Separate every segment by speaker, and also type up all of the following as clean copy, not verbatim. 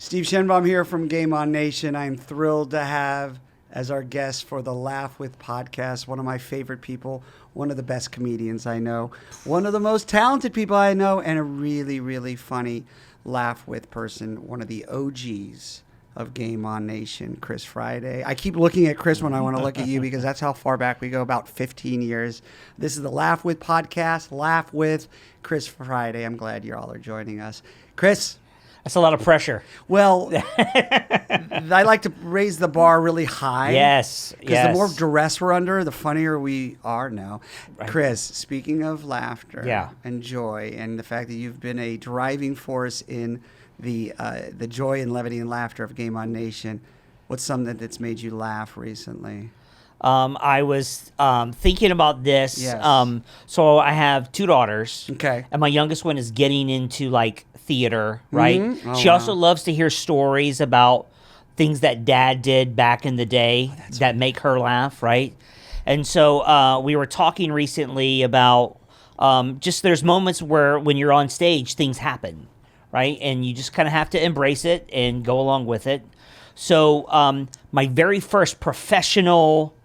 Speaker 1: Steve Shenbaum here from Game On Nation. I'm thrilled to have as our guest for the Laugh With podcast, one of my favorite people, one of the best comedians I know, one of the most talented people I know, and a really, really funny Laugh With person, one of the OGs of Game On Nation, Chris Friday. I keep looking at Chris when I want to look at you because that's how far back we go, about 15 years. This is the Laugh With podcast, Laugh With Chris Friday. I'm glad you all are joining us. Chris.
Speaker 2: That's a lot of pressure.
Speaker 1: Well, I like to raise the bar really high.
Speaker 2: Yes.
Speaker 1: Because the more duress we're under, the funnier we are now.
Speaker 2: Right.
Speaker 1: Chris, speaking of laughter and joy and the fact that you've been a driving force in the joy and levity and laughter of Game On Nation, what's something that's made you laugh recently?
Speaker 2: I was thinking about this.
Speaker 1: Yes.
Speaker 2: So I have two daughters.
Speaker 1: Okay.
Speaker 2: And my youngest one is getting into like theater, right?
Speaker 1: Mm-hmm. Oh,
Speaker 2: she also loves to hear stories about things that dad did back in the day that make her laugh, right? And so we were talking recently about just there's moments where when you're on stage, things happen, right? And you just kind of have to embrace it and go along with it. So my very first professional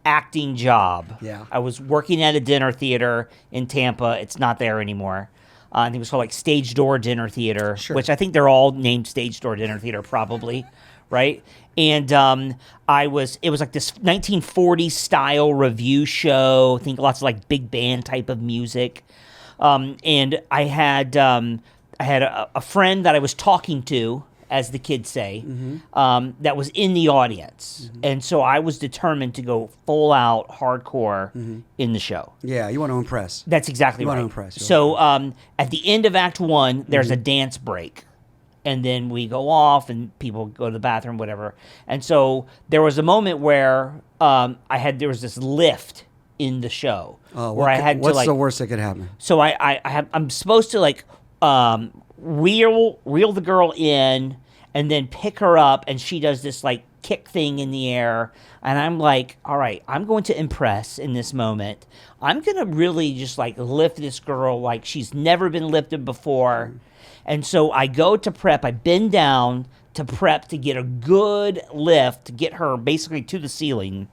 Speaker 2: acting job, I was working at a dinner theater in Tampa. It's not there anymore. I think it was called like Stage Door Dinner Theater, which I think they're all named Stage Door Dinner Theater probably, right? And it was like this 1940s style review show. I think lots of like big band type of music. And I had a friend that I was talking to, as the kids say, that was in the audience. And so I was determined to go full out hardcore in the show.
Speaker 1: Yeah, you want to impress.
Speaker 2: That's exactly right.
Speaker 1: You want to impress.
Speaker 2: So at the end of Act 1, there's a dance break. And then we go off and people go to the bathroom, whatever. And so there was a moment where there was this lift in the show. Where I had
Speaker 1: what's the worst that could happen?
Speaker 2: So I'm supposed to like reel the girl in and then pick her up, and she does this like kick thing in the air, and I'm like, all right, I'm going to impress in this moment. I'm gonna really just like lift this girl like she's never been lifted before. And so I go to prep, I bend down to prep to get a good lift to get her basically to the ceiling.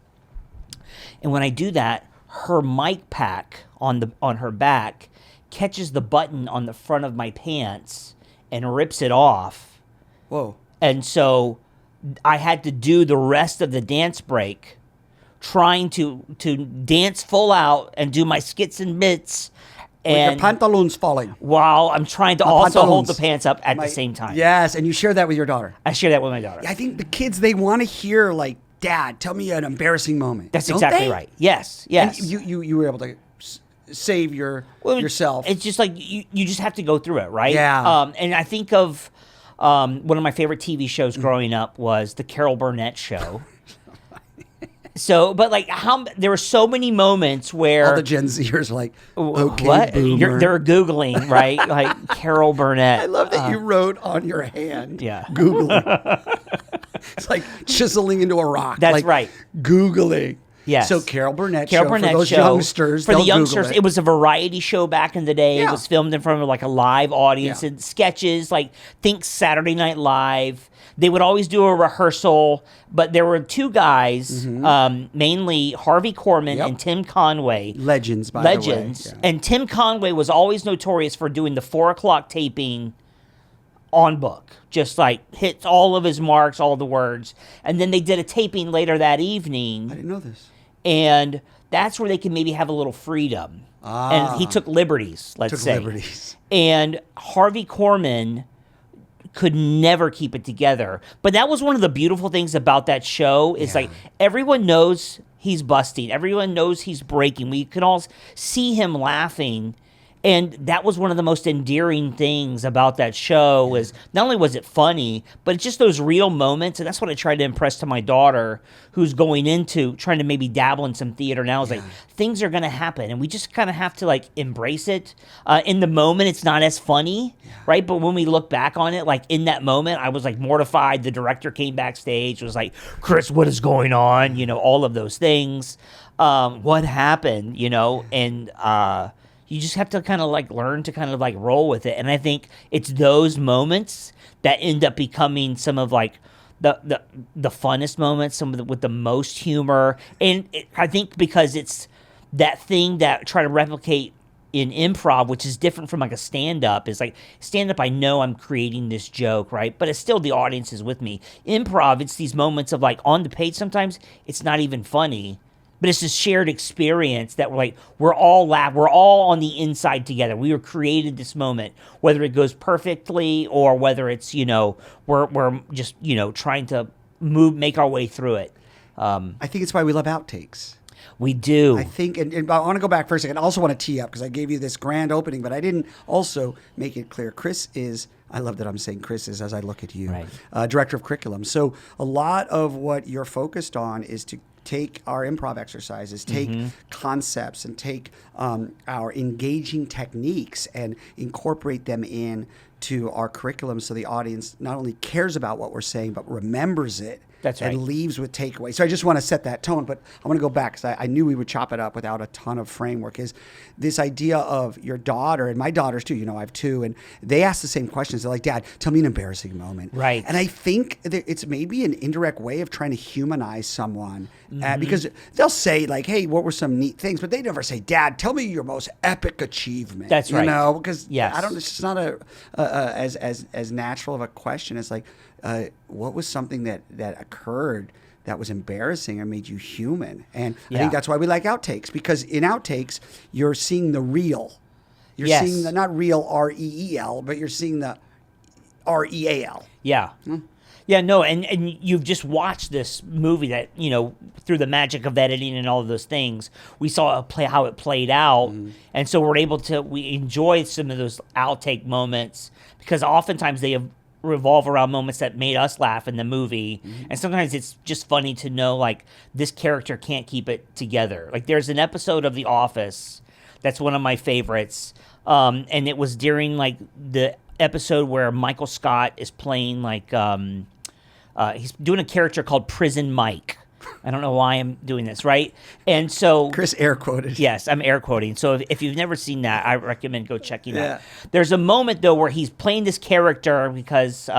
Speaker 2: And when I do that, her mic pack on her back catches the button on the front of my pants and rips it off.
Speaker 1: Whoa.
Speaker 2: And so I had to do the rest of the dance break trying to dance full out and do my skits and bits. And
Speaker 1: with your pantaloons falling.
Speaker 2: While I'm trying to also hold the pants up at the same time.
Speaker 1: Yes, and you share that with your daughter.
Speaker 2: I share that with my daughter.
Speaker 1: I think the kids, they want to hear like, Dad, tell me an embarrassing moment.
Speaker 2: That's exactly right. Yes.
Speaker 1: And you were able to save yourself.
Speaker 2: It's just like you just have to go through it, right?
Speaker 1: Yeah.
Speaker 2: And I think of one of my favorite TV shows growing up was the Carol Burnett Show. So, but like there were so many moments where
Speaker 1: all the Gen Zers are like, okay,
Speaker 2: what?
Speaker 1: boomer.
Speaker 2: They're Googling, right? Like Carol Burnett.
Speaker 1: I love that you wrote on your hand.
Speaker 2: Yeah.
Speaker 1: Googling. It's like chiseling into a rock.
Speaker 2: That's
Speaker 1: like,
Speaker 2: right.
Speaker 1: Googling.
Speaker 2: Yes.
Speaker 1: So Carol Burnett
Speaker 2: Carol
Speaker 1: show
Speaker 2: Burnett
Speaker 1: for those
Speaker 2: show,
Speaker 1: youngsters.
Speaker 2: For the youngsters, it was a variety show back in the day.
Speaker 1: Yeah.
Speaker 2: It was filmed in front of like a live audience and sketches, like think Saturday Night Live. They would always do a rehearsal, but there were two guys, mainly Harvey Korman and Tim Conway.
Speaker 1: Legends, by the way. Yeah.
Speaker 2: And Tim Conway was always notorious for doing the 4:00 taping on book. Just like hits all of his marks, all the words. And then they did a taping later that evening.
Speaker 1: I didn't know this.
Speaker 2: And that's where they can maybe have a little freedom. And he took liberties, let's say. And Harvey Korman could never keep it together. But that was one of the beautiful things about that show is like everyone knows he's busting. Everyone knows he's breaking. We can all see him laughing. And that was one of the most endearing things about that show is not only was it funny, but it's just those real moments. And that's what I tried to impress to my daughter who's going into trying to maybe dabble in some theater now. Is like things are going to happen and we just kind of have to like embrace it. In the moment, it's not as funny, right? But when we look back on it, like in that moment, I was like mortified. The director came backstage, was like, Chris, what is going on? You know, all of those things. What happened, you know, and, you just have to kind of like learn to kind of like roll with it. And I think it's those moments that end up becoming some of like the funnest moments, some of with the most humor. And I think because it's that thing that try to replicate in improv, which is different from like a stand-up, is like stand-up, I know I'm creating this joke, right? But it's still the audience is with me. Improv, it's these moments of like on the page, sometimes it's not even funny, but it's this shared experience that we're all on the inside together. We were created this moment, whether it goes perfectly or whether it's, we're just, trying to make our way through it.
Speaker 1: I think it's why we love outtakes.
Speaker 2: We do.
Speaker 1: I think, and I want to go back for a second. I also want to tee up because I gave you this grand opening, but I didn't also make it clear. Chris is, I love that I'm saying Chris is as I look at you,
Speaker 2: right.
Speaker 1: Director of Curriculum. So a lot of what you're focused on is to take our improv exercises, take concepts, and take our engaging techniques and incorporate them in to our curriculum so the audience not only cares about what we're saying, but remembers it.
Speaker 2: That's right.
Speaker 1: And leaves with takeaways. So I just want to set that tone, but I want to go back because I knew we would chop it up without a ton of framework. Is this idea of your daughter, and my daughters too, I have two, and they ask the same questions. They're like, Dad, tell me an embarrassing moment.
Speaker 2: Right.
Speaker 1: And I think that it's maybe an indirect way of trying to humanize someone because they'll say like, hey, what were some neat things? But they never say, Dad, tell me your most epic achievement.
Speaker 2: That's right.
Speaker 1: Because
Speaker 2: yes.
Speaker 1: it's just not as natural of a question as like, what was something that occurred that was embarrassing or made you human? And I think that's why we like outtakes, because in outtakes, you're seeing the real. You're seeing the, not real REEL, but you're seeing the REAL.
Speaker 2: Yeah. Yeah, no, and you've just watched this movie that, through the magic of editing and all of those things, we saw how it played out. And so we enjoy some of those outtake moments because oftentimes they revolve around moments that made us laugh in the movie. And sometimes it's just funny to know, like, this character can't keep it together. Like, there's an episode of The Office that's one of my favorites. And it was during, like, the episode where Michael Scott is playing, like, he's doing a character called Prison Mike. I don't know why I'm doing this, right? And so
Speaker 1: Chris air quoted.
Speaker 2: Yes, I'm air quoting. So if you've never seen that, I recommend go checking it out. There's a moment though where he's playing this character because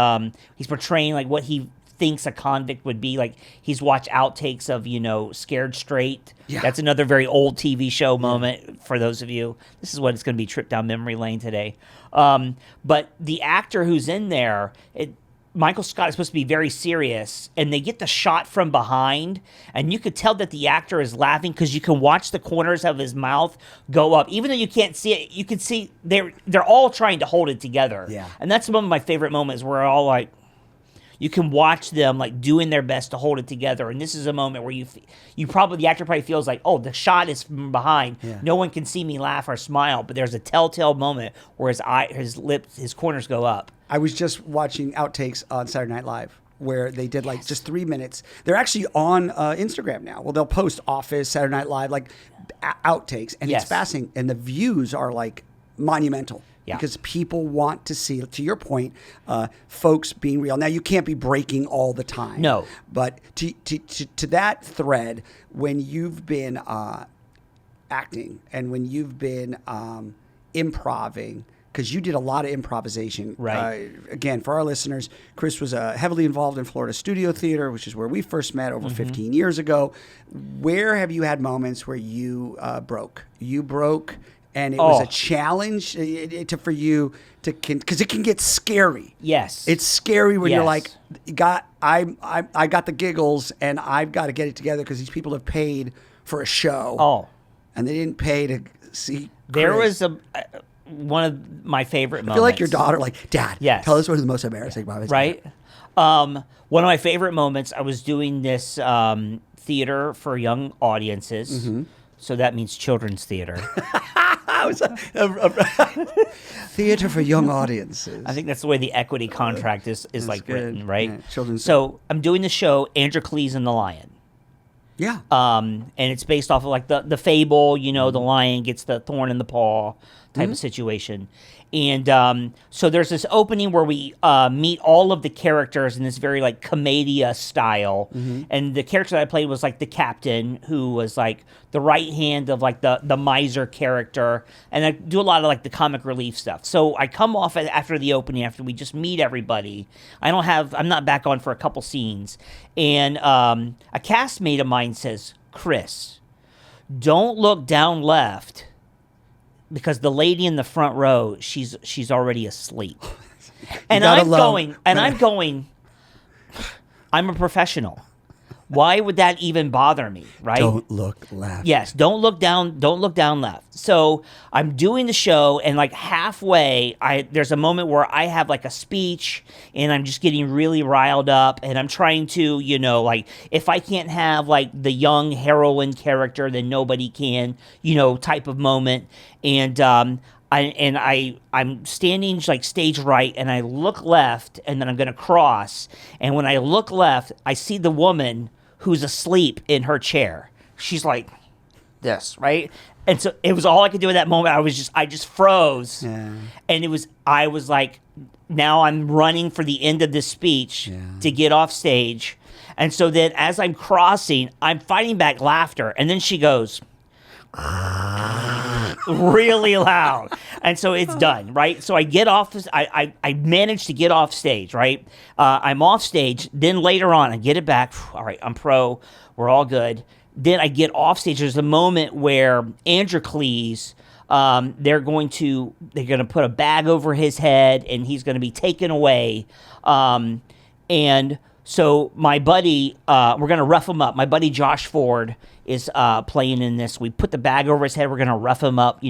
Speaker 2: he's portraying like what he thinks a convict would be. Like he's watched outtakes of Scared Straight. Yeah. That's another very old TV show moment for those of you. This is what it's going to be, trip down memory lane today. But the actor who's in there, Michael Scott is supposed to be very serious, and they get the shot from behind, and you could tell that the actor is laughing because you can watch the corners of his mouth go up. Even though you can't see it, you can see they're all trying to hold it together.
Speaker 1: Yeah.
Speaker 2: And that's one of my favorite moments where all like, you can watch them like doing their best to hold it together. And this is a moment where the actor probably feels like, oh, the shot is from behind. Yeah. No one can see me laugh or smile, but there's a telltale moment where his lips, his corners go up.
Speaker 1: I was just watching outtakes on Saturday Night Live where they did like just 3 minutes. They're actually on Instagram now. Well, they'll post Office, Saturday Night Live, like outtakes. And it's fascinating. And the views are like monumental. Yeah. Because people want to see, to your point, folks being real. Now, you can't be breaking all the time.
Speaker 2: No.
Speaker 1: But to that thread, when you've been acting and when you've been improving, because you did a lot of improvisation.
Speaker 2: Right.
Speaker 1: Again, for our listeners, Chris was heavily involved in Florida Studio Theater, which is where we first met over 15 years ago. Where have you had moments where you broke? You broke... And it was a challenge for you because it can get scary.
Speaker 2: Yes,
Speaker 1: it's scary when you're like, I got the giggles and I've got to get it together because these people have paid for a show.
Speaker 2: Oh,
Speaker 1: and they didn't pay to see.
Speaker 2: There was one of my favorite moments.
Speaker 1: I feel like your daughter, like, Dad,
Speaker 2: tell
Speaker 1: us what the most embarrassing moments.
Speaker 2: Right. One of my favorite moments. I was doing this theater for young audiences, so that means children's theater.
Speaker 1: Theater for young audiences.
Speaker 2: I think that's the way the equity contract is like good. Written, right?
Speaker 1: Yeah, children's.
Speaker 2: So I'm doing the show Androcles and the Lion.
Speaker 1: Yeah.
Speaker 2: And it's based off of like the fable, the lion gets the thorn in the paw type of situation. And so there's this opening where we meet all of the characters in this very like commedia style. And the character that I played was like the captain, who was like the right hand of like the miser character. And I do a lot of like the comic relief stuff. So I come off after the opening, after we just meet everybody. I'm not back on for a couple scenes. And a castmate of mine says, Chris, don't look down left, because the lady in the front row, she's already asleep. And I'm going, I'm a professional. Why would that even bother me, right?
Speaker 1: Don't look left.
Speaker 2: Yes, don't look down left. So I'm doing the show, and like halfway, there's a moment where I have like a speech, and I'm just getting really riled up, and I'm trying to, like, if I can't have like the young heroine character, then nobody can, type of moment. And I'm standing like stage right, and I look left, and then I'm going to cross. And when I look left, I see the woman who's asleep in her chair. She's like this, right? And so it was all I could do at that moment. I just froze.
Speaker 1: Yeah.
Speaker 2: And I was like, now I'm running for the end of this speech to get off stage. And so then as I'm crossing, I'm fighting back laughter. And then she goes really loud, and so it's done, right? So I get off. I managed to get off stage, right? I'm off stage. Then later on, I get it back. All right, I'm pro. We're all good. Then I get off stage. There's a moment where Androcles, they're going to put a bag over his head, and he's going to be taken away. And so my buddy, we're going to rough him up. My buddy Josh Ford is playing in this. We put the bag over his head. We're going to rough him up,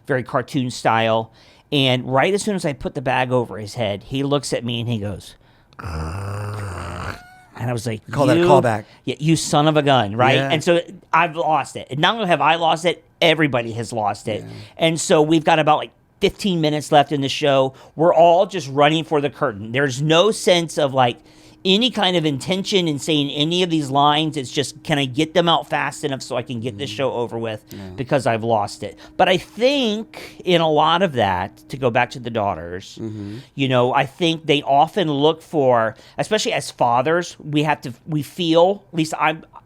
Speaker 2: very cartoon style. And right as soon as I put the bag over his head, he looks at me and he goes, and I was like,
Speaker 1: Call that a callback.
Speaker 2: Yeah, you son of a gun, right?
Speaker 1: Yeah.
Speaker 2: And so I've lost it. And not only have I lost it, everybody has lost it. Yeah. And so we've got about like 15 minutes left in the show. We're all just running for the curtain. There's no sense of like any kind of intention in saying any of these lines. It's just, can I get them out fast enough so I can get this show over with, because I've lost it. But I think in a lot of that, to go back to the daughters, I think they often look for, especially as fathers, we feel, at least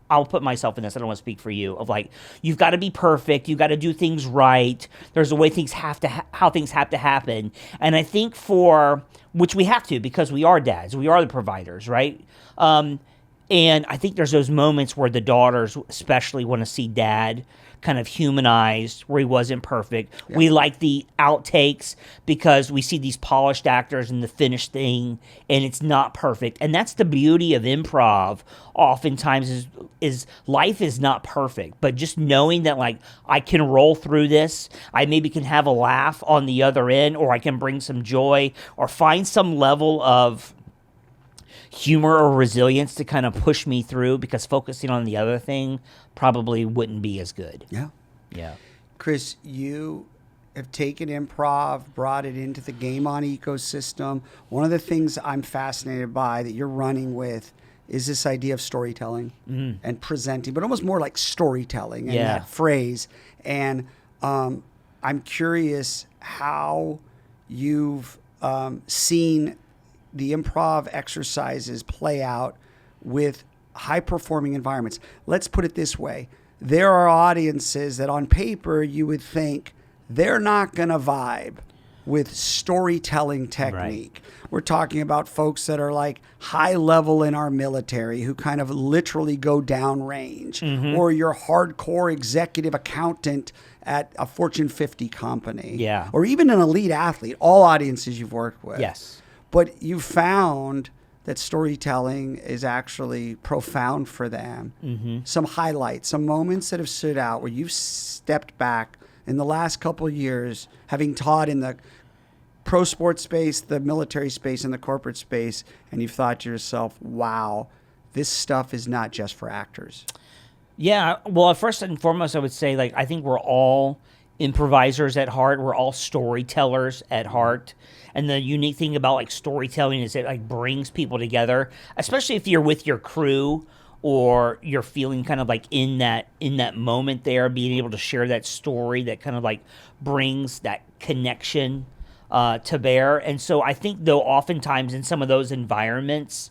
Speaker 2: I'll put myself in this. I don't want to speak for you. Of like, you've got to be perfect. You've got to do things right. There's a way things have to how things have to happen. And I think which we have to, because we are dads. We are the providers, right? And I think there's those moments where the daughters especially want to see dad kind of humanized, where he wasn't perfect. Yeah. We like the outtakes because we see these polished actors in the finished thing, and it's not perfect. And that's the beauty of improv. Oftentimes is life is not perfect, but just knowing that like I can roll through this, I maybe can have a laugh on the other end, or I can bring some joy or find some level of humor or resilience to kind of push me through, because focusing on the other thing probably wouldn't be as good. Yeah.
Speaker 1: Chris, you have taken improv, brought it into the Game On ecosystem. One of the things I'm fascinated by that you're running with is this idea of storytelling and presenting, but almost more like storytelling and that phrase. And I'm curious how you've seen the improv exercises play out with high-performing environments. Let's put it this way. There are audiences that on paper you would think they're not going to vibe with storytelling technique. Right. We're talking about folks that are like high level in our military who kind of literally go downrange, or your hardcore executive accountant at a Fortune 50 company, or even an elite athlete, all audiences you've worked with.
Speaker 2: Yes.
Speaker 1: But you found that storytelling is actually profound for them. Some highlights, some moments that have stood out where you've stepped back in the last couple of years, having taught in the pro sports space, the military space, and the corporate space, and you've thought to yourself, wow, this stuff is not just for actors.
Speaker 2: Yeah, well, first and foremost, I would say, like, I think we're all improvisers at heart. We're all storytellers at heart. And the unique thing about like storytelling is it like brings people together, especially if you're with your crew or you're feeling kind of like in that moment there, being able to share that story that kind of like brings that connection to bear. And so I think, though, oftentimes in some of those environments,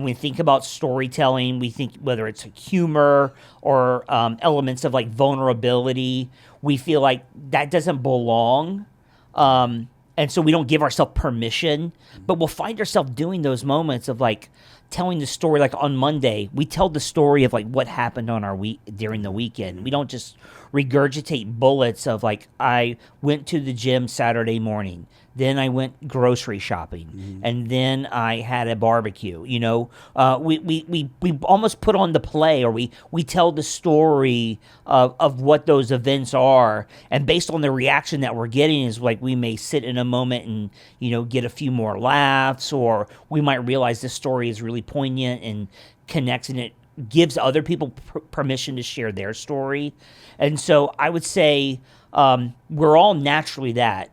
Speaker 2: we think about storytelling, we think whether it's humor or elements of like vulnerability, we feel like that doesn't belong. And so we don't give ourselves permission, but we'll find ourselves doing those moments of like telling the story. Like on Monday, we tell the story of like what happened on our week during the weekend. We don't just regurgitate bullets of like, I went to the gym Saturday morning, then I went grocery shopping, and then I had a barbecue. You know, we almost put on the play, or we tell the story of what those events are, and based on the reaction that we're getting is like we may sit in a moment and, you know, get a few more laughs, or we might realize this story is really poignant and connects, and it gives other people permission to share their story. And so I would say we're all naturally that,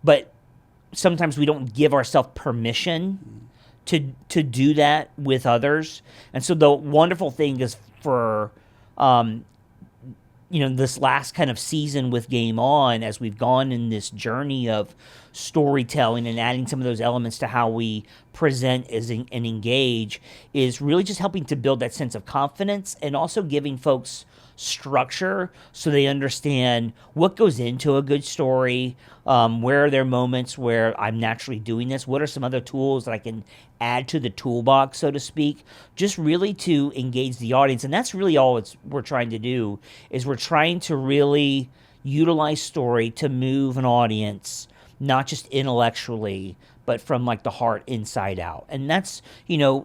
Speaker 2: but sometimes we don't give ourselves permission to do that with others. And so the wonderful thing is for this last kind of season with Game On, as we've gone in this journey of storytelling and adding some of those elements to how we present and engage, is really just helping to build that sense of confidence and also giving folks structure so they understand what goes into a good story, where are there moments where I'm naturally doing this, what are some other tools that I can add to the toolbox, so to speak, just really to engage the audience. And that's really all we're trying to do, is we're trying to really utilize story to move an audience, not just intellectually, but from like the heart inside out. And that's,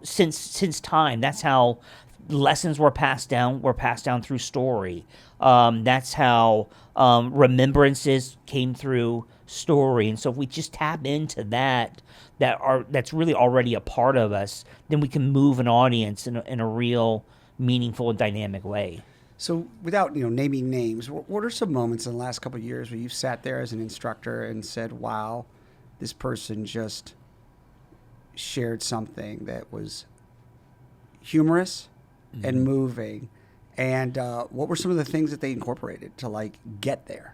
Speaker 2: since time, that's how lessons were passed down through story. That's how remembrances came through story. And so if we just tap into that's really already a part of us, then we can move an audience in a real meaningful and dynamic way.
Speaker 1: So without naming names, what are some moments in the last couple of years where you've sat there as an instructor and said, wow, this person just shared something that was humorous and moving, and what were some of the things that they incorporated to like get there?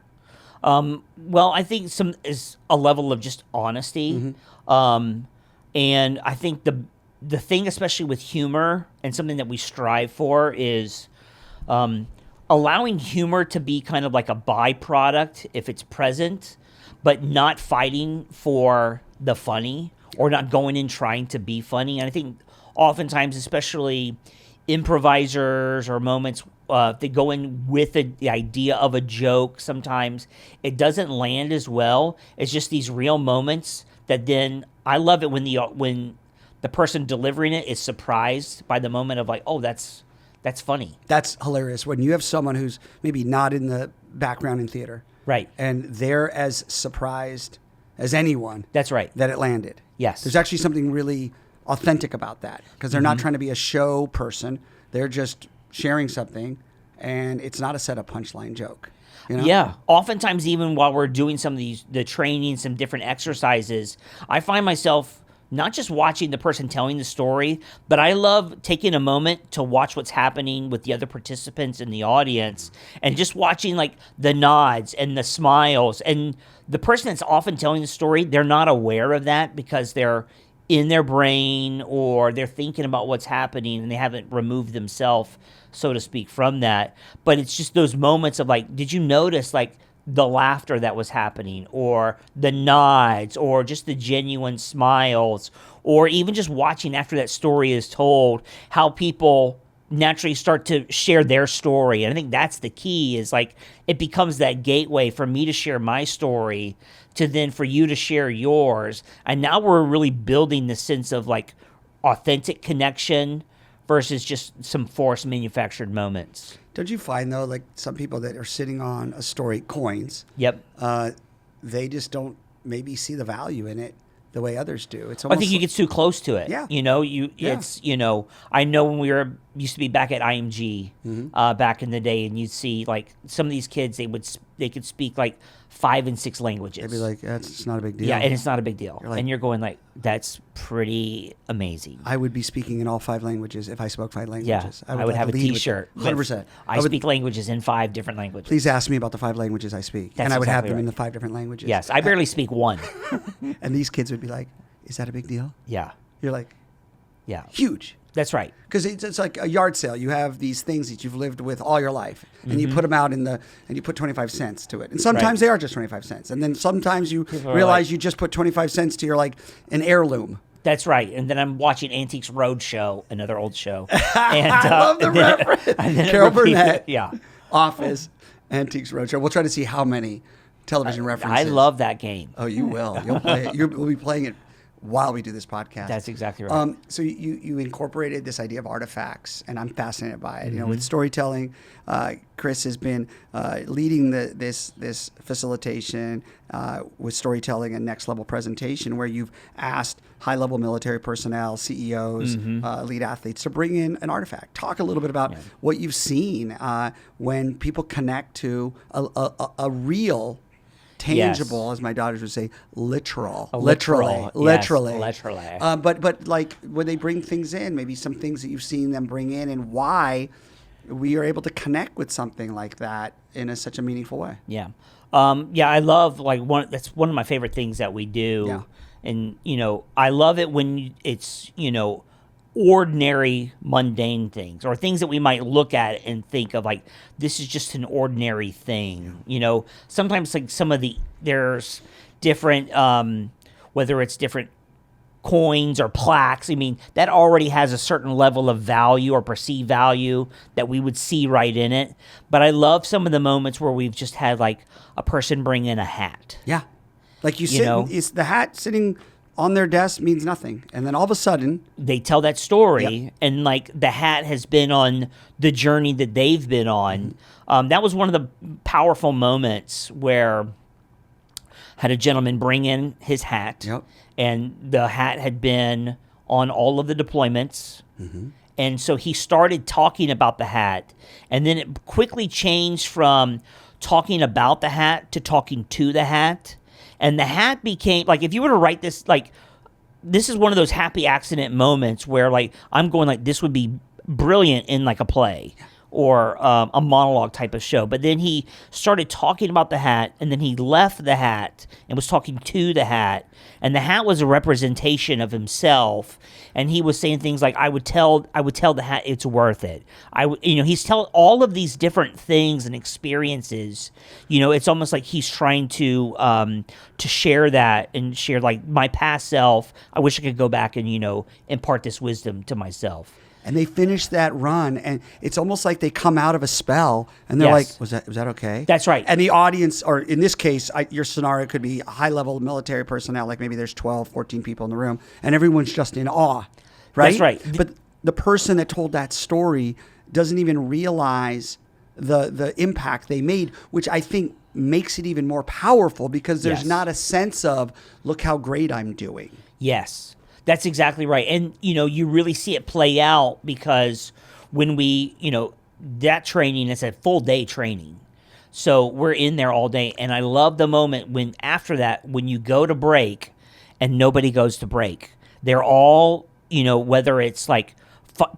Speaker 2: Well, I think some is a level of just honesty, and I think the thing, especially with humor, and something that we strive for, is allowing humor to be kind of like a byproduct if it's present, but not fighting for the funny or not going in trying to be funny. And I think oftentimes, especially improvisers or moments, they go in with the idea of a joke. Sometimes it doesn't land as well. It's just these real moments that then I love it when the person delivering it is surprised by the moment of like, oh, that's funny.
Speaker 1: That's hilarious when you have someone who's maybe not in the background in theater,
Speaker 2: right?
Speaker 1: And they're as surprised as anyone.
Speaker 2: That's right.
Speaker 1: That it landed.
Speaker 2: Yes.
Speaker 1: There's actually something really authentic about that, because they're not trying to be a show person. They're just sharing something, and it's not a set-up punchline joke.
Speaker 2: Yeah. Oftentimes, even while we're doing some of the training, some different exercises, I find myself not just watching the person telling the story, but I love taking a moment to watch what's happening with the other participants in the audience, and just watching like the nods and the smiles. And the person that's often telling the story, they're not aware of that because they're in their brain, or they're thinking about what's happening and they haven't removed themselves, so to speak, from that. But it's just those moments of like, did you notice like the laughter that was happening, or the nods, or just the genuine smiles, or even just watching after that story is told, how people naturally start to share their story. And I think that's the key, is like it becomes that gateway for me to share my story, to then for you to share yours. And now we're really building the sense of like authentic connection versus just some forced manufactured moments.
Speaker 1: Don't you find though, like some people that are sitting on a story, coins,
Speaker 2: Yep.
Speaker 1: They just don't maybe see the value in it the way others do. It's
Speaker 2: I
Speaker 1: almost
Speaker 2: think you get too close to it.
Speaker 1: Yeah.
Speaker 2: It's, I know when we were used to be back at IMG back in the day, and you'd see like some of these kids, they could speak like 5 and 6 languages.
Speaker 1: They'd be like, it's not a big deal.
Speaker 2: Yeah, and it's not a big deal.
Speaker 1: Like,
Speaker 2: and you're going like, that's pretty amazing.
Speaker 1: I would be speaking in all 5 languages if I spoke 5 languages.
Speaker 2: Yeah, I would
Speaker 1: like
Speaker 2: have a
Speaker 1: lead with
Speaker 2: T-shirt.
Speaker 1: 100%.
Speaker 2: I speak languages in 5 different languages.
Speaker 1: Please ask me about the 5 languages I speak.
Speaker 2: That's
Speaker 1: and I would have
Speaker 2: exactly
Speaker 1: them in
Speaker 2: right.
Speaker 1: the 5 different languages.
Speaker 2: Yes, I barely speak one.
Speaker 1: And these kids would be like, is that a big deal?
Speaker 2: Yeah,
Speaker 1: You're like,
Speaker 2: yeah,
Speaker 1: huge.
Speaker 2: that's right.
Speaker 1: Because it's like a yard sale. You have these things that you've lived with all your life, and you put them out and you put 25 cents to it. And sometimes they are just 25 cents. And then sometimes you realize you just put 25 cents to your, like, an heirloom.
Speaker 2: That's right. And then I'm watching Antiques Roadshow, another old show. And,
Speaker 1: I love the reference. Carol Burnett.
Speaker 2: Yeah.
Speaker 1: Office, Antiques Roadshow. We'll try to see how many television references.
Speaker 2: I love that game.
Speaker 1: Oh, you will. You'll play it. We'll be playing it while we do this podcast.
Speaker 2: That's exactly right.
Speaker 1: So you incorporated this idea of artifacts, and I'm fascinated by it. You know,
Speaker 2: Mm-hmm.
Speaker 1: with storytelling, Chris has been leading this facilitation with storytelling and next level presentation, where you've asked high level military personnel, CEOs,
Speaker 2: Mm-hmm.
Speaker 1: elite athletes to bring in an artifact. Talk a little bit about what you've seen when people connect to a real. Tangible, as my daughters would say, literally.
Speaker 2: Yes, literally.
Speaker 1: But like when they bring things in, maybe some things that you've seen them bring in, and why we are able to connect with something like that in such a meaningful way.
Speaker 2: Yeah. I love that's one of my favorite things that we do.
Speaker 1: Yeah.
Speaker 2: And, I love it when it's, ordinary, mundane things or things that we might look at and think of like, this is just an ordinary thing. Sometimes like there's different, whether it's different coins or plaques. I mean, that already has a certain level of value or perceived value that we would see right in it. But I love some of the moments where we've just had like a person bring in a hat.
Speaker 1: Yeah. Like it's the hat sitting on their desk means nothing. And then all of a sudden,
Speaker 2: they tell that story, and like the hat has been on the journey that they've been on. That was one of the powerful moments where I had a gentleman bring in his hat, and the hat had been on all of the deployments. And so he started talking about the hat, and then it quickly changed from talking about the hat to talking to the hat. And the hat became, like, if you were to write this, like, this is one of those happy accident moments where, like, I'm going, like, this would be brilliant in, like, a play or a monologue type of show. But then he started talking about the hat, and then he left the hat and was talking to the hat. And the hat was a representation of himself. And he was saying things like, I would tell the hat it's worth it. He's telling all of these different things and experiences. It's almost like he's trying to share that and share like my past self. I wish I could go back and, impart this wisdom to myself.
Speaker 1: And they finish that run, and it's almost like they come out of a spell, and they're like, was that okay?
Speaker 2: That's right.
Speaker 1: And the audience, or in this case, your scenario could be high-level military personnel, like maybe there's 12, 14 people in the room, and everyone's just in awe, right?
Speaker 2: That's right.
Speaker 1: But the person that told that story doesn't even realize the impact they made, which I think makes it even more powerful because there's not a sense of, look how great I'm doing.
Speaker 2: Yes. That's exactly right. And, you really see it play out because when we, that training is a full day training. So we're in there all day. And I love the moment when after that, when you go to break and nobody goes to break, they're all, whether it's like,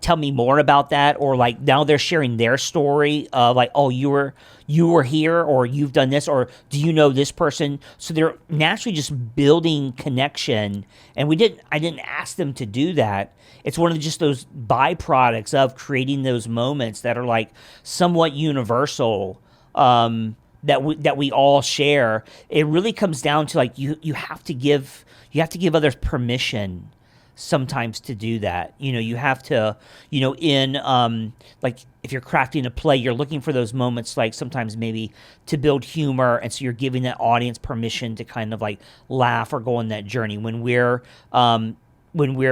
Speaker 2: tell me more about that, or like now they're sharing their story of like, oh, you were here, or you've done this, or do you know this person? So they're naturally just building connection, and I didn't ask them to do that. It's one of just those byproducts of creating those moments that are like somewhat universal, that we all share. It really comes down to like you have to give others permission sometimes to do that. You have to, like if you're crafting a play, you're looking for those moments, like sometimes maybe to build humor. And so you're giving that audience permission to kind of like laugh or go on that journey. When we're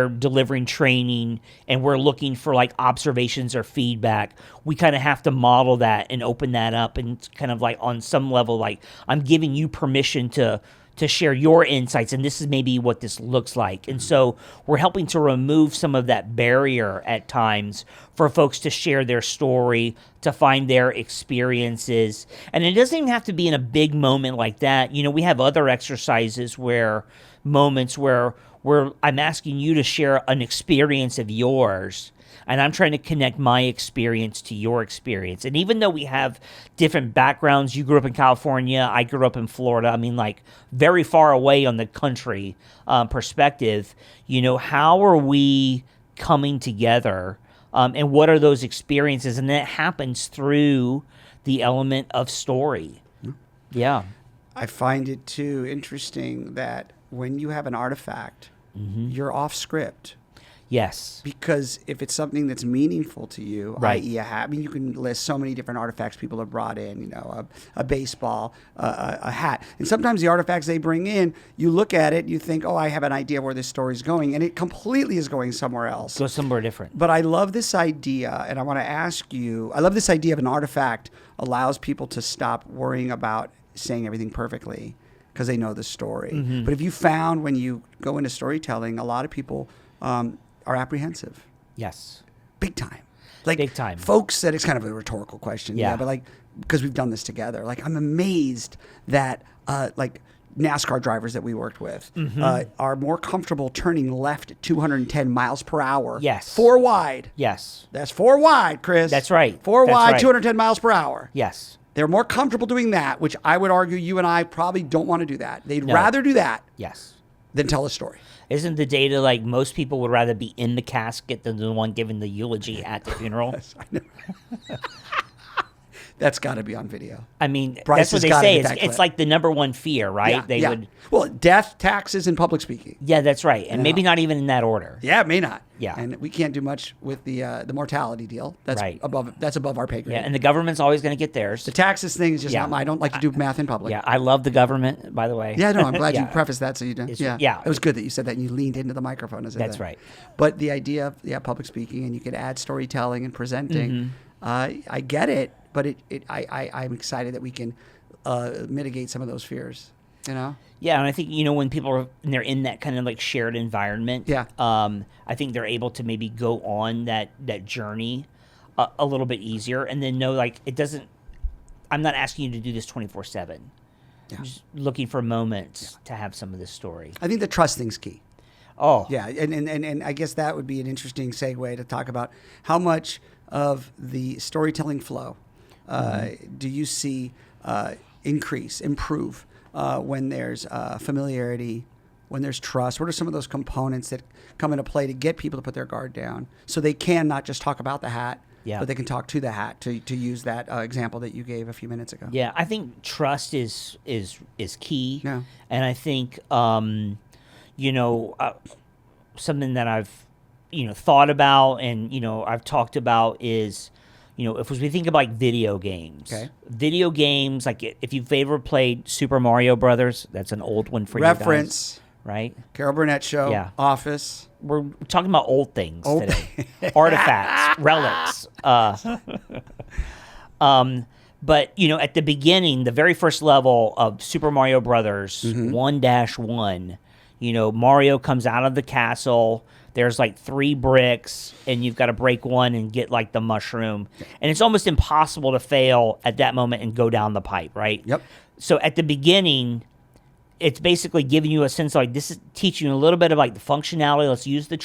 Speaker 2: delivering training and we're looking for like observations or feedback, we kind of have to model that and open that up and kind of like on some level, like I'm giving you permission to to share your insights, and this is maybe what this looks like. And so we're helping to remove some of that barrier at times for folks to share their story, to find their experiences. And it doesn't even have to be in a big moment like that. We have other exercises moments where I'm asking you to share an experience of yours, and I'm trying to connect my experience to your experience. And even though we have different backgrounds, you grew up in California, I grew up in Florida, I mean, like very far away on the country perspective, how are we coming together? And what are those experiences? And that happens through the element of story. Yeah.
Speaker 1: I find it too interesting that when you have an artifact, you're off script.
Speaker 2: Yes.
Speaker 1: Because if it's something that's meaningful to you,
Speaker 2: right.
Speaker 1: i.e. a hat, I mean, you can list so many different artifacts people have brought in, a baseball, a hat. And sometimes the artifacts they bring in, you look at it, you think, oh, I have an idea where this story's going, and it completely is going somewhere else.
Speaker 2: Go somewhere different.
Speaker 1: But I love this idea, and I want to ask you, I love this idea of an artifact allows people to stop worrying about saying everything perfectly because they know the story. But if you found when you go into storytelling, a lot of people are apprehensive.
Speaker 2: Yes.
Speaker 1: Big time. Like
Speaker 2: big time.
Speaker 1: Folks said, it's kind of a rhetorical question.
Speaker 2: Yeah.
Speaker 1: But because we've done this together, I'm amazed that NASCAR drivers that we worked with are more comfortable turning left at 210 miles per hour.
Speaker 2: Yes.
Speaker 1: 4 wide.
Speaker 2: Yes.
Speaker 1: That's 4 wide, Chris.
Speaker 2: That's right.
Speaker 1: 4
Speaker 2: That's
Speaker 1: wide,
Speaker 2: right.
Speaker 1: 210 miles per hour.
Speaker 2: Yes.
Speaker 1: They're more comfortable doing that, which I would argue you and I probably don't want to do that. They'd rather do that than tell a story.
Speaker 2: Isn't the data like most people would rather be in the casket than the one giving the eulogy at the funeral?
Speaker 1: Yes, I know. That's got to be on video.
Speaker 2: I mean,
Speaker 1: Bryce
Speaker 2: that's what
Speaker 1: has
Speaker 2: they
Speaker 1: gotta
Speaker 2: say.
Speaker 1: get that
Speaker 2: It's like the number one fear, right?
Speaker 1: Yeah, Well, death, taxes, and public speaking.
Speaker 2: Yeah, that's right. And maybe not even in that order.
Speaker 1: Yeah, it may not.
Speaker 2: Yeah.
Speaker 1: And we can't do much with the mortality deal. That's
Speaker 2: right.
Speaker 1: above our pay grade.
Speaker 2: Yeah, and the government's always going to get theirs.
Speaker 1: The taxes thing is just not I don't like to do math in public.
Speaker 2: Yeah, I love the government, by the way.
Speaker 1: Yeah, no, I'm glad you prefaced that so you did.
Speaker 2: Yeah.
Speaker 1: It was good that you said that and you leaned into the microphone as
Speaker 2: That's right.
Speaker 1: But the idea of public speaking, and you could add storytelling and presenting, I get it, but I'm excited that we can mitigate some of those fears,
Speaker 2: Yeah, and I think, when people are they're in that kind of like shared environment, I think they're able to maybe go on that journey a little bit easier, and then know it doesn't. I'm not asking you to do this 24/7. I'm just looking for moments to have some of this story.
Speaker 1: I think the trust thing's key.
Speaker 2: Oh,
Speaker 1: yeah, and I guess that would be an interesting segue to talk about how much of the storytelling flow do you see improve when there's familiarity, when there's trust? What are some of those components that come into play to get people to put their guard down so they can not just talk about the hat, but they can talk to the hat, to use that example that you gave a few minutes ago?
Speaker 2: Yeah, I think trust is key.
Speaker 1: Yeah.
Speaker 2: And I think something that I've thought about and I've talked about is if we think about video games. Okay. Video games, if you've ever played Super Mario Brothers, that's an old one for
Speaker 1: reference,
Speaker 2: you guys, right?
Speaker 1: Carol Burnett Show, Office.
Speaker 2: We're talking about old things today. Artifacts, relics. But at the beginning, the very first level of Super Mario Brothers 1-1, Mario comes out of the castle. There's 3 bricks, and you've got to break one and get the mushroom. And it's almost impossible to fail at that moment and go down the pipe, right?
Speaker 1: Yep.
Speaker 2: So at the beginning, it's basically giving you a sense of this is teaching you a little bit of the functionality. Let's use the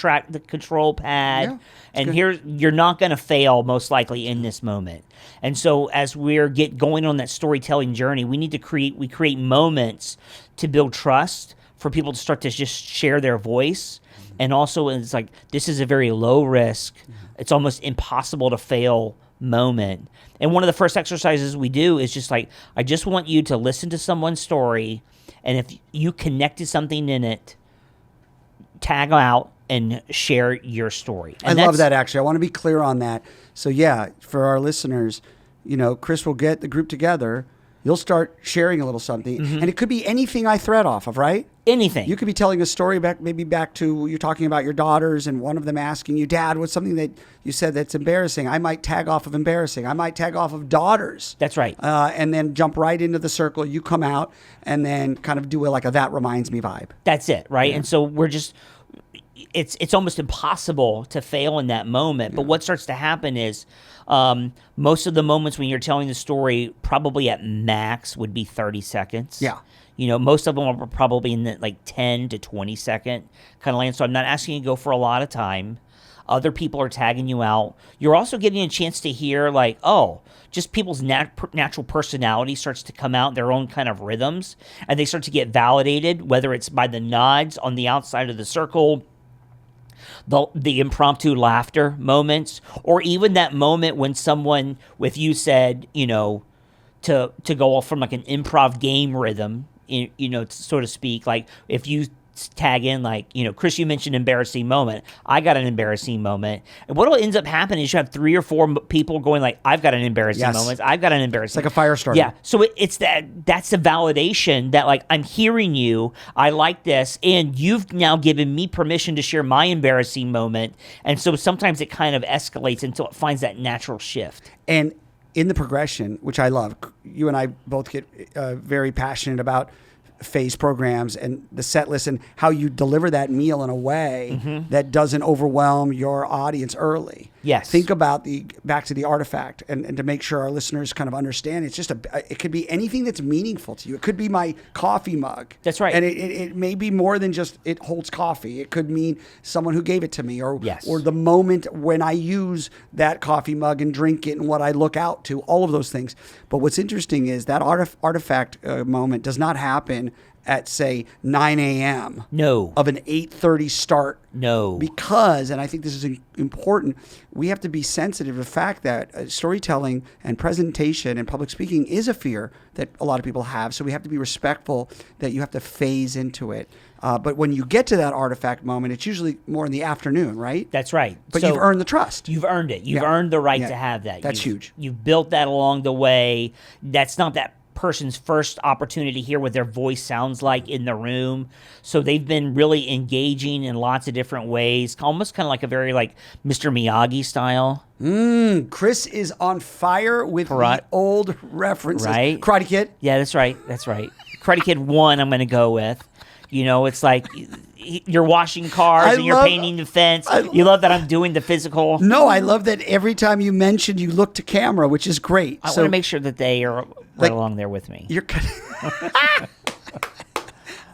Speaker 2: control pad. Yeah, and here you're not going to fail most likely in this moment. And so as we're going on that storytelling journey, we need to create moments to build trust for people to start to just share their voice. And also, it's this is a very low risk. It's almost impossible to fail moment. And one of the first exercises we do is just I just want you to listen to someone's story. And if you connected something in it, tag out and share your story. And
Speaker 1: I love that, actually. I want to be clear on that. So, for our listeners, Chris will get the group together. you'll start sharing a little something. And it could be anything I thread off of, right?
Speaker 2: Anything.
Speaker 1: You could be telling a story back to you're talking about your daughters and one of them asking you, Dad, what's something that you said that's embarrassing? I might tag off of embarrassing. I might tag off of daughters.
Speaker 2: That's right.
Speaker 1: And then jump right into the circle. You come out and then kind of do a that reminds me vibe.
Speaker 2: That's it, right? And so we're just it's almost impossible to fail in that moment. But what starts to happen is most of the moments when you're telling the story probably at max would be 30 seconds.
Speaker 1: Yeah.
Speaker 2: Most of them are probably in the 10 to 20 second kind of lane. So I'm not asking you to go for a lot of time. Other people are tagging you out. You're also getting a chance to hear just people's natural personality starts to come out, their own kind of rhythms, and they start to get validated, whether it's by the nods on the outside of the circle, the impromptu laughter moments, or even that moment when someone with you said, to go off from an improv game rhythm, so to speak, like if you tag in Chris, you mentioned embarrassing moment. I got an embarrassing moment. And what ends up happening is you have 3 or 4 people going I've got an embarrassing moment. I've got an embarrassing.
Speaker 1: It's like a fire starter.
Speaker 2: Yeah. So that's the validation that I'm hearing you. I like this. And you've now given me permission to share my embarrassing moment. And so sometimes it kind of escalates until it finds that natural shift.
Speaker 1: And in the progression, which I love, you and I both get very passionate about phase programs and the set list and how you deliver that meal in a way that doesn't overwhelm your audience early.
Speaker 2: Yes.
Speaker 1: Think about back to the artifact and to make sure our listeners kind of understand it's just it could be anything that's meaningful to you. It could be my coffee mug.
Speaker 2: That's right.
Speaker 1: And it may be more than just it holds coffee. It could mean someone who gave it to me or the moment when I use that coffee mug and drink it and what I look out to, all of those things. But what's interesting is that artifact moment does not happen at, say, 9 a.m.
Speaker 2: No.
Speaker 1: Of an 8:30 start.
Speaker 2: No.
Speaker 1: Because, and I think this is important, we have to be sensitive to the fact that storytelling and presentation and public speaking is a fear that a lot of people have. So we have to be respectful that you have to phase into it. But when you get to that artifact moment, it's usually more in the afternoon, right?
Speaker 2: That's right.
Speaker 1: But you've earned the trust.
Speaker 2: You've earned it. You've earned the right to have that.
Speaker 1: That's huge.
Speaker 2: You've built that along the way. That's not that person's first opportunity to hear what their voice sounds like in the room. So they've been really engaging in lots of different ways, almost kind of like a very Mr. Miyagi style.
Speaker 1: Chris is on fire with the old references.
Speaker 2: Right?
Speaker 1: Karate Kid?
Speaker 2: Yeah, that's right. That's right. Karate Kid 1 I'm going to go with. It's like you're washing cars and you're painting the fence. You love that I'm doing the physical.
Speaker 1: No, I love that every time you mention, you look to camera, which is great.
Speaker 2: I want to make sure that they are right along there with me.
Speaker 1: You're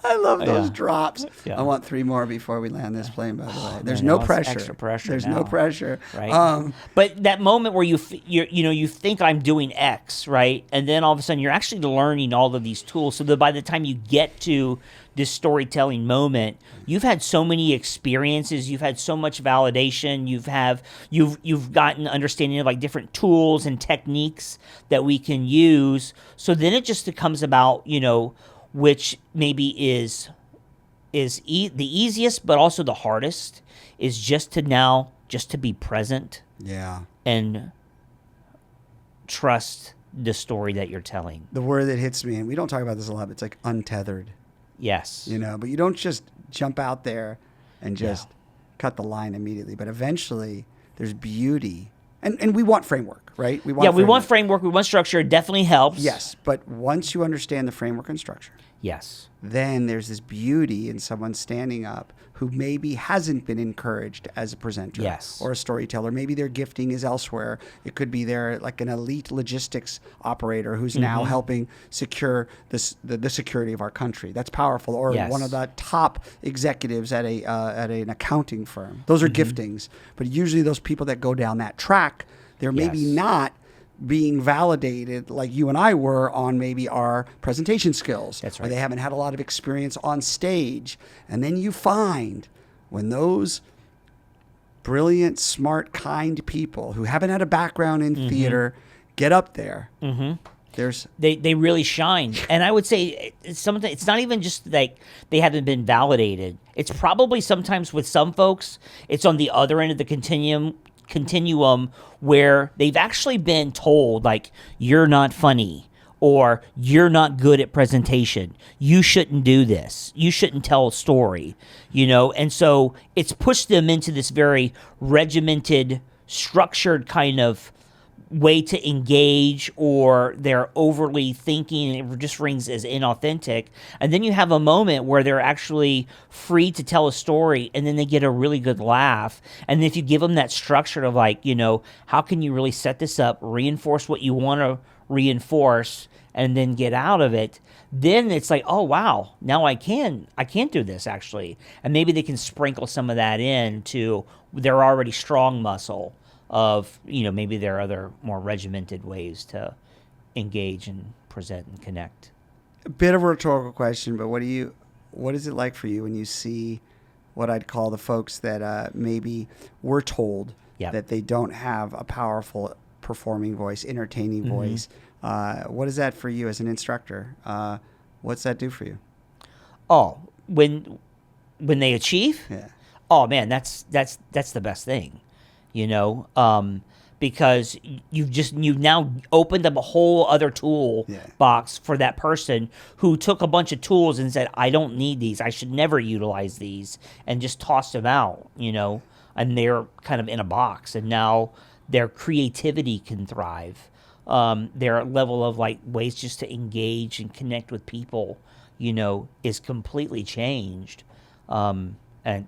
Speaker 1: I love those drops. Yeah. I want 3 more before we land this plane, by the way. There's no pressure.
Speaker 2: Extra pressure.
Speaker 1: There's no pressure.
Speaker 2: Right. But that moment where you think I'm doing X, right? And then all of a sudden you're actually learning all of these tools so that by the time you get to this storytelling moment, you've had so many experiences, you've had so much validation, you've gotten understanding of different tools and techniques that we can use. So then it just becomes about, which maybe is the easiest, but also the hardest, is just to be present.
Speaker 1: Yeah.
Speaker 2: And trust the story that you're telling.
Speaker 1: The word that hits me, and we don't talk about this a lot, but it's like untethered.
Speaker 2: Yes.
Speaker 1: But you don't just jump out there and just cut the line immediately, but eventually there's beauty. And we want framework, right? We want
Speaker 2: framework. We want structure. It definitely helps.
Speaker 1: Yes, but once you understand the framework and structure,
Speaker 2: yes,
Speaker 1: then there's this beauty in someone standing up who maybe hasn't been encouraged as a presenter or a storyteller. Maybe their gifting is elsewhere. It could be they're like an elite logistics operator who's now helping secure the security of our country. That's powerful. Or one of the top executives at an accounting firm. Those are giftings. But usually those people that go down that track, they're maybe not being validated like you and I were on maybe our presentation skills.
Speaker 2: That's right.
Speaker 1: Or they haven't had a lot of experience on stage. And then you find when those brilliant, smart, kind people who haven't had a background in theater get up there,
Speaker 2: they really shine. And I would say it's not even just like they haven't been validated. It's probably sometimes with some folks, it's on the other end of the continuum where they've actually been told you're not funny or you're not good at presentation. You shouldn't do this. You shouldn't tell a story, And so it's pushed them into this very regimented, structured kind of way to engage, or they're overly thinking and it just rings as inauthentic. And then you have a moment where they're actually free to tell a story, and then they get a really good laugh. And if you give them that structure of how can you really set this up, reinforce what you want to reinforce, and then get out of it, then it's like, oh wow, now I can do this actually. And maybe they can sprinkle some of that in to their already strong muscle of, maybe there are other more regimented ways to engage and present and connect.
Speaker 1: A bit of a rhetorical question, but what is it like for you when you see what I'd call the folks that maybe were told that they don't have a powerful performing voice, entertaining voice? What is that for you as an instructor? What's that do for you?
Speaker 2: Oh, when they achieve?
Speaker 1: Yeah.
Speaker 2: Oh man, that's the best thing. Because you've now opened up a whole other tool box for that person who took a bunch of tools and said, I don't need these. I should never utilize these, and just tossed them out, and they're kind of in a box, and now their creativity can thrive. Their level of ways just to engage and connect with people, is completely changed. And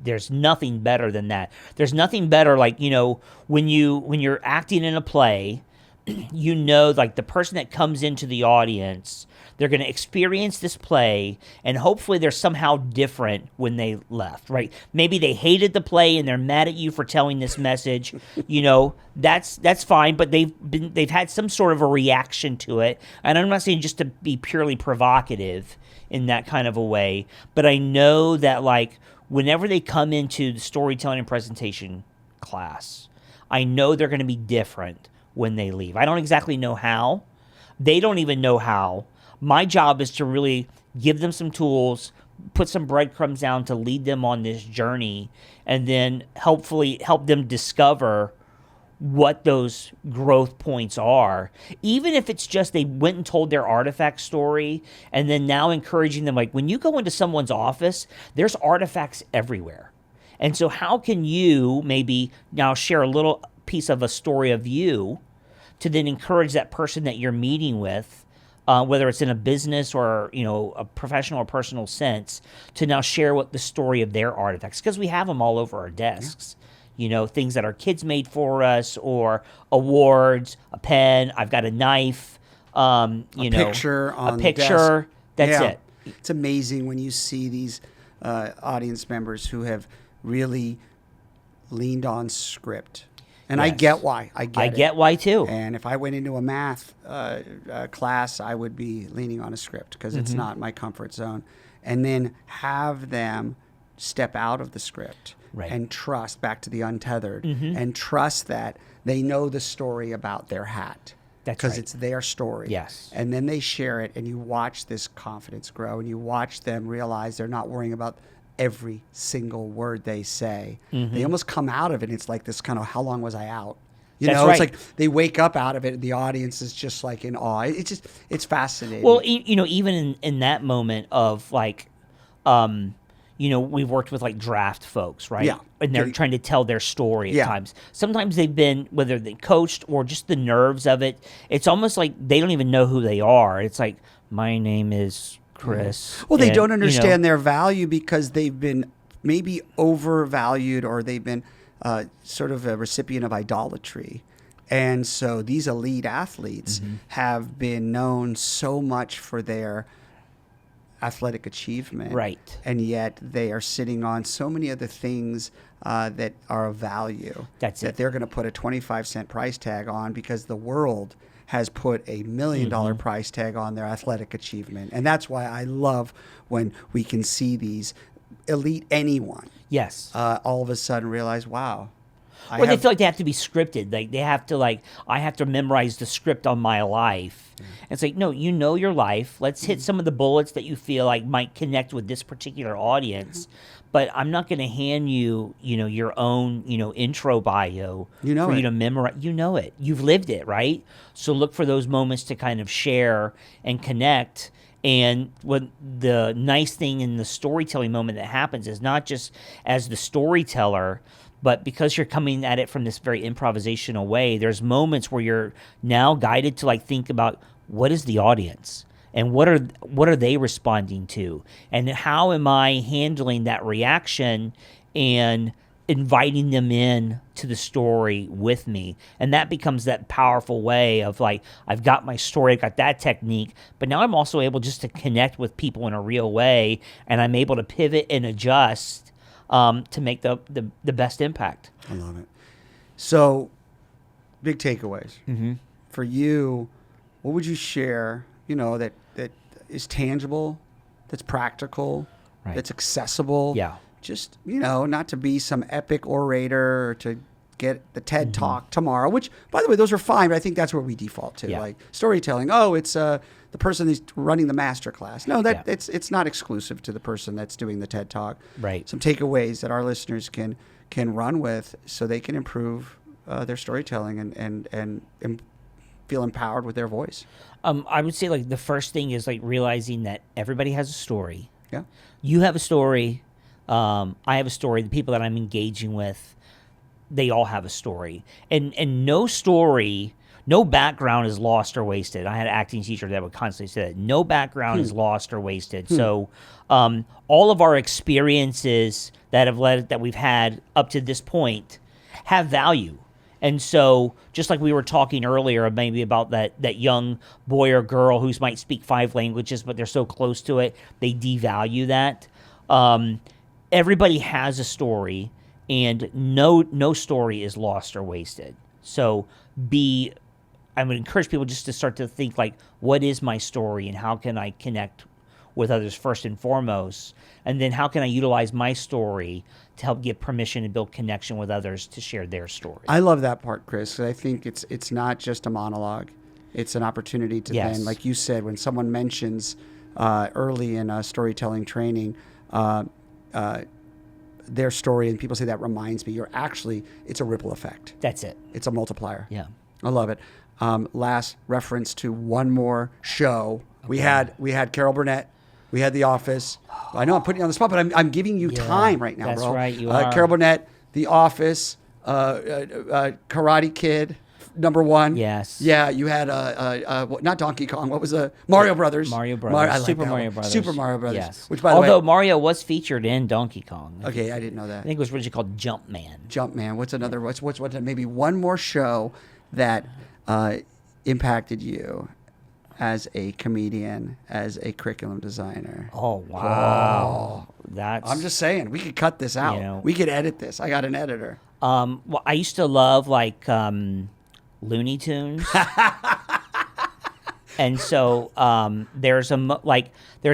Speaker 2: there's nothing better than that. There's nothing better, when you're acting in a play, the person that comes into the audience, they're going to experience this play, and hopefully they're somehow different when they left, right? Maybe they hated the play and they're mad at you for telling this message. That's fine, but they've had some sort of a reaction to it. And I'm not saying just to be purely provocative in that kind of a way, but I know that whenever they come into the storytelling and presentation class, I know they're going to be different when they leave. I don't exactly know how. They don't even know how. My job is to really give them some tools, put some breadcrumbs down to lead them on this journey, and then hopefully help them discover what those growth points are. Even if it's just they went and told their artifact story, and then now encouraging them, when you go into someone's office, there's artifacts everywhere. And so how can you maybe now share a little piece of a story of you to then encourage that person that you're meeting with, whether it's in a business or a professional or personal sense, to now share what the story of their artifacts, because we have them all over our desks. Things that our kids made for us, or awards, a pen, I've got a knife,
Speaker 1: picture on
Speaker 2: a picture. That's it.
Speaker 1: It's amazing when you see these audience members who have really leaned on script. And I get why. I get
Speaker 2: why too.
Speaker 1: And if I went into a math class, I would be leaning on a script because it's not my comfort zone. And then have them step out of the script and trust, back to the untethered, and trust that they know the story about their hat. Because it's their story.
Speaker 2: Yes.
Speaker 1: And then they share it, and you watch this confidence grow, and you watch them realize they're not worrying about every single word they say. They almost come out of it, and it's like this kind of, how long was I out? It's like they wake up out of it, and the audience is just in awe. It's fascinating.
Speaker 2: Well, even in that moment of we've worked with draft folks, right?
Speaker 1: Yeah.
Speaker 2: And they're trying to tell their story at times. Sometimes they've been, whether they coached or just the nerves of it, it's almost like they don't even know who they are. It's like, my name is Chris.
Speaker 1: Well, they don't understand their value because they've been maybe overvalued, or they've been sort of a recipient of idolatry. And so these elite athletes have been known so much for their athletic achievement.
Speaker 2: Right.
Speaker 1: And yet they are sitting on so many other things that are of value.
Speaker 2: That
Speaker 1: they're going to put a 25-cent price tag on because the world has put a $1 million price tag on their athletic achievement. And that's why I love when we can see these elite anyone.
Speaker 2: Yes.
Speaker 1: All of a sudden realize, wow.
Speaker 2: Or they feel like they have to be scripted. They have to I have to memorize the script on my life. And it's like, no, you know your life. Let's hit some of the bullets that you feel like might connect with this particular audience. but I'm not going to hand you, your own, intro bio
Speaker 1: You know
Speaker 2: for you
Speaker 1: it.
Speaker 2: to memorize. You know it. You've lived it, right? So look for those moments to kind of share and connect. And what the nice thing in the storytelling moment that happens is not just as the storyteller, but because you're coming at it from this very improvisational way, there's moments where you're now guided to like think about what is the audience and what are they responding to, and how am I handling that reaction and inviting them in to the story with me. And that becomes that powerful way of like, I've got my story, I've got that technique, but now I'm also able just to connect with people in a real way, and I'm able to pivot and adjust to make the best impact.
Speaker 1: I love it. So, big takeaways.
Speaker 2: Mm-hmm.
Speaker 1: For you, what would you share, that is tangible, that's practical,
Speaker 2: Right.
Speaker 1: that's accessible?
Speaker 2: Yeah.
Speaker 1: Just, not to be some epic orator or to get the TED Talk tomorrow, which, by the way, those are fine, but I think that's where we default to.
Speaker 2: Yeah.
Speaker 1: Like storytelling, it's the person who's running the master class. No,
Speaker 2: Yeah.
Speaker 1: it's not exclusive to the person that's doing the TED Talk.
Speaker 2: Right.
Speaker 1: Some takeaways that our listeners can run with so they can improve their storytelling and feel empowered with their voice.
Speaker 2: I would say like the first thing is like realizing that everybody has a story.
Speaker 1: Yeah.
Speaker 2: You have a story. I have a story. The people that I'm engaging with, they all have a story. And no story, no background is lost or wasted. I had an acting teacher that would constantly say that. No background is lost or wasted. So all of our experiences that we've had up to this point have value. And so, just like we were talking earlier, maybe about that young boy or girl who might speak 5 languages, but they're so close to it, they devalue that. Everybody has a story, and no story is lost or wasted. So, I would encourage people just to start to think like, what is my story, and how can I connect with others first and foremost, and then how can I utilize my story to help get permission and build connection with others to share their story.
Speaker 1: I love that part, Chris. 'Cause I think it's not just a monologue; it's an opportunity to
Speaker 2: Yes.
Speaker 1: then, like you said, when someone mentions early in storytelling training their story, and people say that reminds me. It's a ripple effect.
Speaker 2: That's it.
Speaker 1: It's a multiplier.
Speaker 2: Yeah.
Speaker 1: I love it. Last reference to one more show. Okay. We had Carol Burnett. We had The Office. I know I'm putting you on the spot, but I'm giving you time right now,
Speaker 2: that's
Speaker 1: bro.
Speaker 2: right, you are.
Speaker 1: Carol Burnett, The Office, Karate Kid, #1.
Speaker 2: Yes.
Speaker 1: Yeah, you had not Donkey Kong. What was Mario Brothers?
Speaker 2: Mario Brothers.
Speaker 1: I like
Speaker 2: Super
Speaker 1: that
Speaker 2: Mario
Speaker 1: one.
Speaker 2: Brothers.
Speaker 1: Super Mario Brothers.
Speaker 2: Yes.
Speaker 1: Which, by the
Speaker 2: Although
Speaker 1: way,
Speaker 2: Mario was featured in Donkey Kong.
Speaker 1: okay, I didn't know that.
Speaker 2: I think it was originally called Jumpman.
Speaker 1: Jumpman. What's another? What's maybe one more show that impacted you as a comedian, as a curriculum designer?
Speaker 2: Oh wow. That's
Speaker 1: I'm just saying, we could cut this out. We could edit this. I got an editor.
Speaker 2: well, I used to love like Looney Tunes. And so there's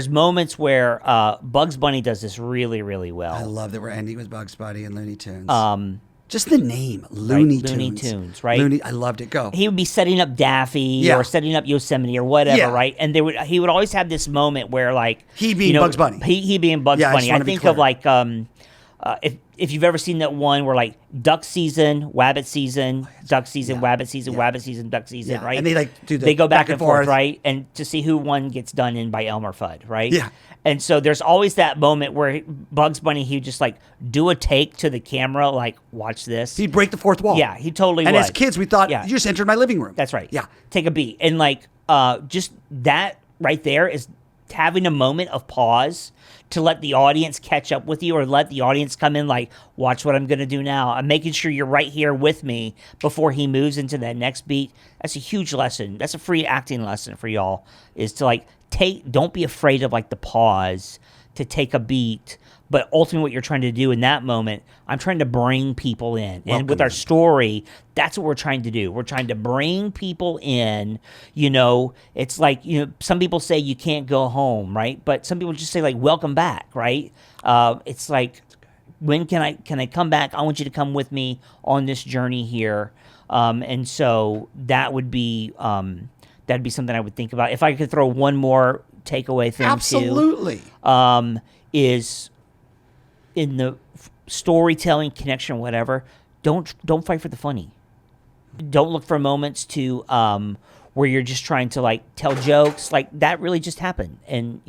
Speaker 2: moments where Bugs Bunny does this really, really
Speaker 1: I
Speaker 2: well.
Speaker 1: love that we're ending with Bugs Bunny and Looney Tunes. Just the name, Looney Tunes.
Speaker 2: Looney Tunes, right?
Speaker 1: I loved it. Go.
Speaker 2: He would be setting up Daffy
Speaker 1: Yeah.
Speaker 2: or setting up Yosemite or whatever,
Speaker 1: Yeah.
Speaker 2: right? And he would always have this moment where like
Speaker 1: He being Bugs Bunny.
Speaker 2: He being Bugs
Speaker 1: Yeah, I just
Speaker 2: Bunny.
Speaker 1: wanna
Speaker 2: I
Speaker 1: be
Speaker 2: think
Speaker 1: clear.
Speaker 2: of like if you've ever seen that one where like duck season, wabbit season, duck season, wabbit season, wabbit season, duck season,
Speaker 1: Yeah,
Speaker 2: right?
Speaker 1: and they, like, do the
Speaker 2: they go back
Speaker 1: back and
Speaker 2: and forth,
Speaker 1: forth.
Speaker 2: right? And to see who one gets done in by Elmer Fudd, right?
Speaker 1: Yeah.
Speaker 2: And so there's always that moment where Bugs Bunny, he would just like do a take to the camera, like watch this.
Speaker 1: He'd break the fourth wall.
Speaker 2: Yeah, he totally
Speaker 1: And
Speaker 2: would.
Speaker 1: as kids, we thought,
Speaker 2: Yeah.
Speaker 1: you just entered my living room.
Speaker 2: That's right.
Speaker 1: Yeah.
Speaker 2: Take a beat. And like just that right there is having a moment of pause to let the audience catch up with you, or let the audience come in like, watch what I'm going to do now. I'm making sure you're right here with me before he moves into that next beat. That's a huge lesson. That's a free acting lesson for y'all, is to like don't be afraid of like the pause to take a beat. But ultimately what you're trying to do in that moment, I'm trying to bring people in. And with our story, that's what we're trying to do. We're trying to bring people in. It's like, some people say you can't go home, right? But some people just say like, welcome back, right? It's like, when can I come back? I want you to come with me on this journey here. And so that would be that'd be something I would think about. If I could throw one more takeaway thing
Speaker 1: Absolutely.
Speaker 2: is in the storytelling connection, whatever, don't fight for the funny. Don't look for moments to where you're just trying to like tell jokes. Like that really just happened, and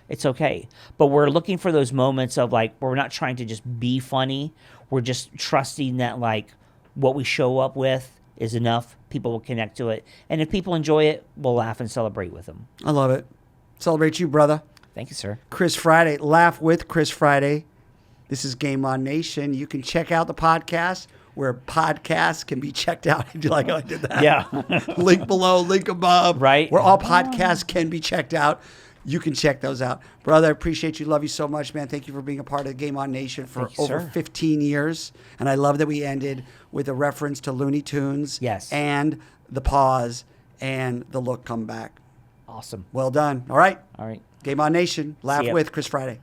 Speaker 2: it's okay. But we're looking for those moments of like where we're not trying to just be funny. We're just trusting that like what we show up with is enough. People will connect to it, and if people enjoy it, we'll laugh and celebrate with them.
Speaker 1: I love it. Celebrate you, brother.
Speaker 2: Thank you, sir.
Speaker 1: Chris Friday. Laugh with Chris Friday. This is Game On Nation. You can check out the podcast where podcasts can be checked out. Do you like how I did that?
Speaker 2: Yeah.
Speaker 1: Link below, link above.
Speaker 2: Right.
Speaker 1: Where all podcasts can be checked out. You can check those out. Brother, I appreciate you. Love you so much, man. Thank you for being a part of Game On Nation for
Speaker 2: Thank you,
Speaker 1: over
Speaker 2: sir.
Speaker 1: 15 years. And I love that we ended with a reference to Looney Tunes.
Speaker 2: Yes.
Speaker 1: And the pause and the look come back.
Speaker 2: Awesome.
Speaker 1: Well done. All right.
Speaker 2: All right.
Speaker 1: Game On Nation. Laugh
Speaker 2: ya.
Speaker 1: with Chris Friday.